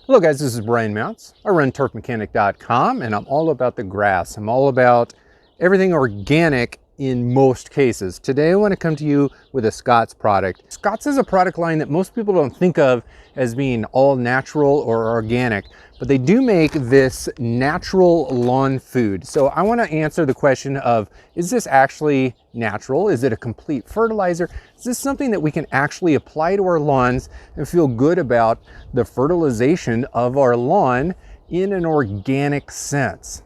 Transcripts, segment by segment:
Hello guys, this is Brian Mounts. I run turfmechanic.com and I'm all about the grass. I'm all about everything organic in most cases. Today I want to come to you with a Scott's product. Scott's is a product line that most people don't think of as being all natural or organic, but they do make this natural lawn food. So I want to answer the question of, is this actually natural? Is it a complete fertilizer? Is this something that we can actually apply to our lawns and feel good about the fertilization of our lawn in an organic sense?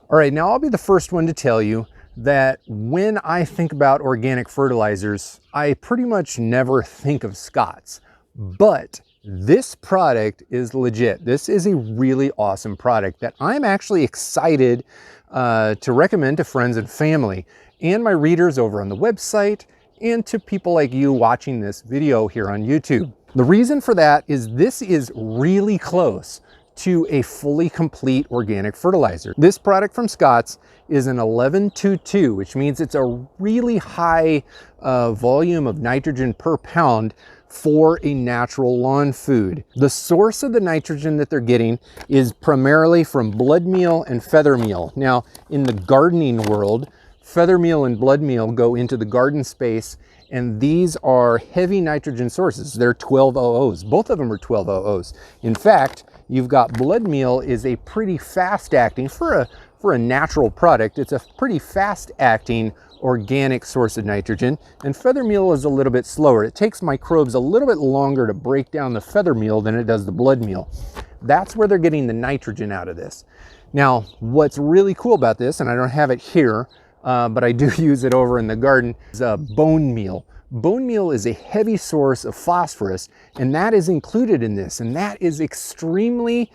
All right, now I'll be the first one to tell you that when I think about organic fertilizers, I pretty much never think of Scott's, but this product is legit. This is a really awesome product that I'm actually excited to recommend to friends and family and my readers over on the website and to people like you watching this video here on YouTube. The reason for that is this is really close to a fully complete organic fertilizer. This product from Scott's is an 11-2-2, which means it's a really high volume of nitrogen per pound for a natural lawn food. The source of the nitrogen that they're getting is primarily from blood meal and feather meal. Now, in the gardening world, feather meal and blood meal go into the garden space, and these are heavy nitrogen sources. They're 12-OOs. Both of them are 12-OOs. In fact, you've got blood meal is a pretty fast acting, for a natural product, it's a pretty fast acting organic source of nitrogen, and feather meal is a little bit slower. It takes microbes a little bit longer to break down the feather meal than it does the blood meal. That's where they're getting the nitrogen out of this. Now, what's really cool about this, and I don't have it here, but I do use it over in the garden, is bone meal. Bone meal is a heavy source of phosphorus, and that is included in this, and that's extremely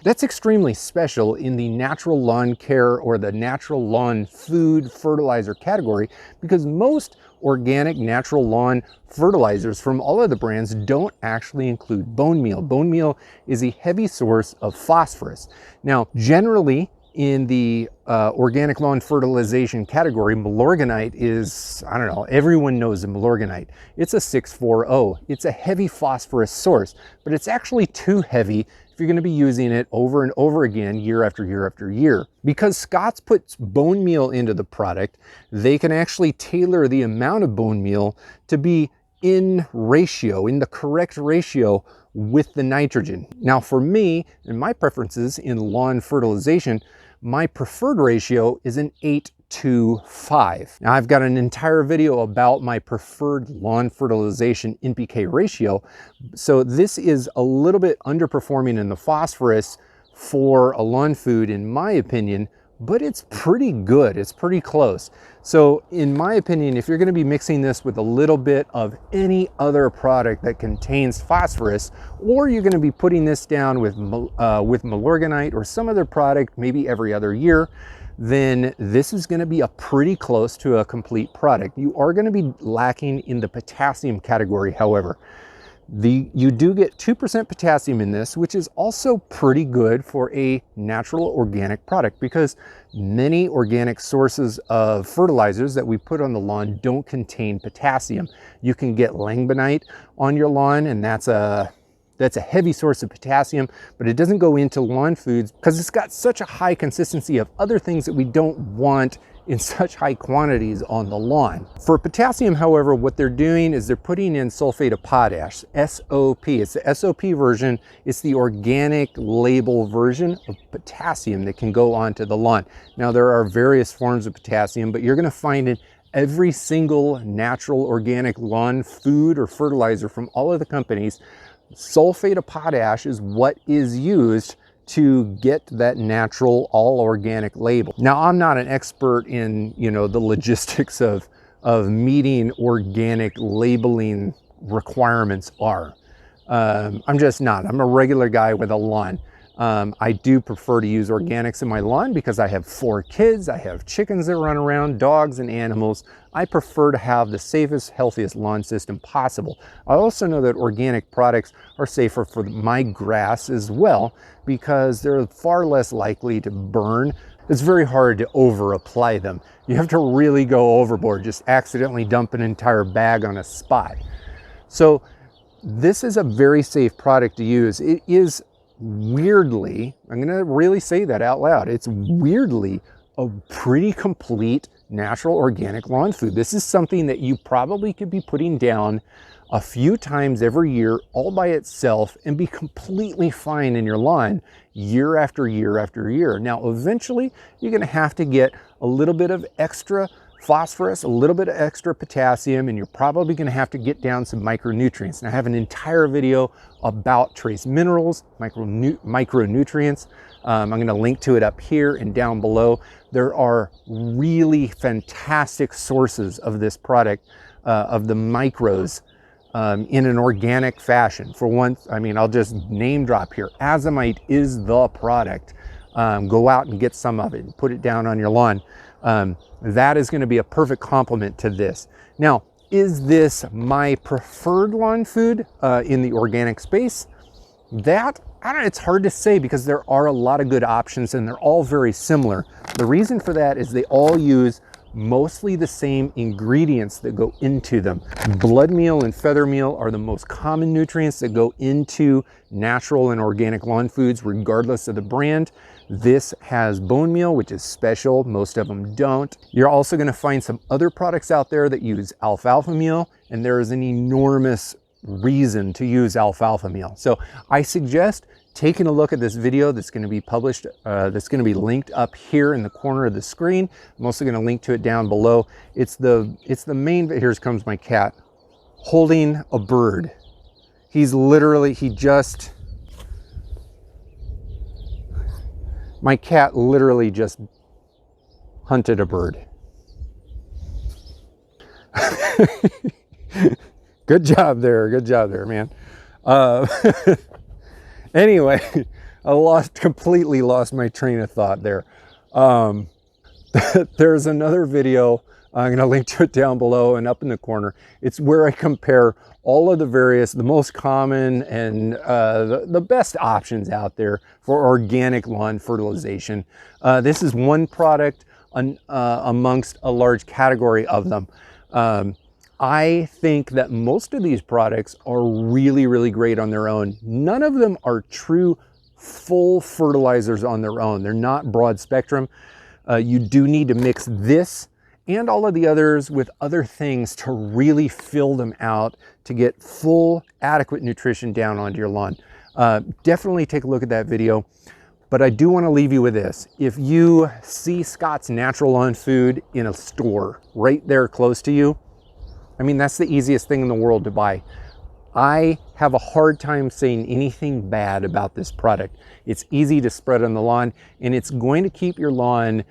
special in the natural lawn care or the natural lawn food fertilizer category, because most organic natural lawn fertilizers from all of the brands don't actually include bone meal. Bone meal is a heavy source of phosphorus. Now, generally, in the organic lawn fertilization category, Milorganite is, I don't know, everyone knows the Milorganite. It's a 6,4-O. It's a heavy phosphorus source, but it's actually too heavy if you're going to be using it over and over again year after year after year. Because Scott's puts bone meal into the product, they can actually tailor the amount of bone meal to be in the correct ratio with the nitrogen. Now for me, and my preferences in lawn fertilization, my preferred ratio is an 8-to-5. Now I've got an entire video about my preferred lawn fertilization NPK ratio. So this is a little bit underperforming in the phosphorus for a lawn food in my opinion, but it's pretty good. It's pretty close. So in my opinion, if you're going to be mixing this with a little bit of any other product that contains phosphorus, or you're going to be putting this down with Milorganite or some other product, maybe every other year, then this is going to be a pretty close to a complete product. You are going to be lacking in the potassium category, however. You do get 2% potassium in this, which is also pretty good for a natural organic product, because many organic sources of fertilizers that we put on the lawn don't contain potassium. You can get langbeinite on your lawn, and that's a heavy source of potassium, but it doesn't go into lawn foods because it's got such a high consistency of other things that we don't want in such high quantities on the lawn. For potassium, however, what they're doing is they're putting in sulfate of potash, SOP. It's the SOP version. It's the organic label version of potassium that can go onto the lawn. Now, there are various forms of potassium, but you're gonna find in every single natural organic lawn food or fertilizer from all of the companies, sulfate of potash is what is used to get that natural all organic label. Now, I'm not an expert in, the logistics of meeting organic labeling requirements are. I'm just not. I'm a regular guy with a lawn. I do prefer to use organics in my lawn because I have 4 kids, I have chickens that run around, dogs and animals. I prefer to have the safest, healthiest lawn system possible. I also know that organic products are safer for my grass as well because they're far less likely to burn it's very hard to over apply them. You have to really go overboard, just accidentally dump an entire bag on a spot. So this is a very safe product to use. It is weirdly, I'm gonna really say that out loud, it's weirdly a pretty complete natural organic lawn food. This is something that you probably could be putting down a few times every year all by itself and be completely fine in your lawn year after year after year. Now, eventually you're gonna have to get a little bit of extra phosphorus, a little bit of extra potassium, and you're probably gonna have to get down some micronutrients. And I have an entire video about trace minerals, micronutrients. I'm gonna link to it up here and down below. There are really fantastic sources of this product, of the micros, in an organic fashion. For once, I mean, I'll just name drop here. Azomite is the product. Go out and get some of it and put it down on your lawn. That is going to be a perfect complement to this. Now, is this my preferred lawn food in the organic space? That, I don't know, it's hard to say because there are a lot of good options and they're all very similar. The reason for that is they all use mostly the same ingredients that go into them. Blood meal and feather meal are the most common nutrients that go into natural and organic lawn foods, regardless of the brand. This has bone meal, which is special. Most of them don't. You're also going to find some other products out there that use alfalfa meal, and there is an enormous reason to use alfalfa meal. So I suggest taking a look at this video that's going to be published, that's going to be linked up here in the corner of the screen. I'm also going to link to it down below. It's the main, here comes my cat holding a bird. He's literally, my cat literally just hunted a bird. Good job there, man. Anyway, I completely lost my train of thought there. There's another video, I'm gonna link to it down below and up in the corner. It's where I compare all of the most common and the best options out there for organic lawn fertilization. This is one product amongst a large category of them. I think that most of these products are really, really great on their own. None of them are true full fertilizers on their own. They're not broad spectrum. You do need to mix this and all of the others with other things to really fill them out to get full, adequate nutrition down onto your lawn. Definitely take a look at that video. But I do want to leave you with this. If you see Scott's Natural Lawn Food in a store right there close to you, I mean, that's the easiest thing in the world to buy. I have a hard time saying anything bad about this product. It's easy to spread on the lawn, and it's going to keep your lawn,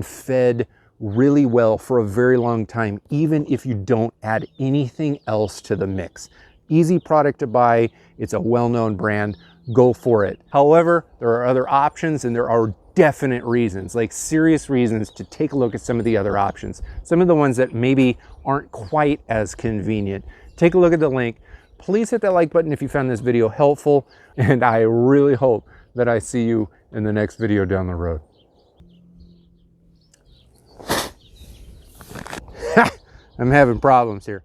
fed really well for a very long time, even if you don't add anything else to the mix. Easy product to buy. It's a well-known brand. Go for it. However, there are other options, and there are definite reasons, like serious reasons, to take a look at some of the other options. Some of the ones that maybe aren't quite as convenient. Take a look at the link. Please hit that like button if you found this video helpful, and I really hope that I see you in the next video down the road. I'm having problems here.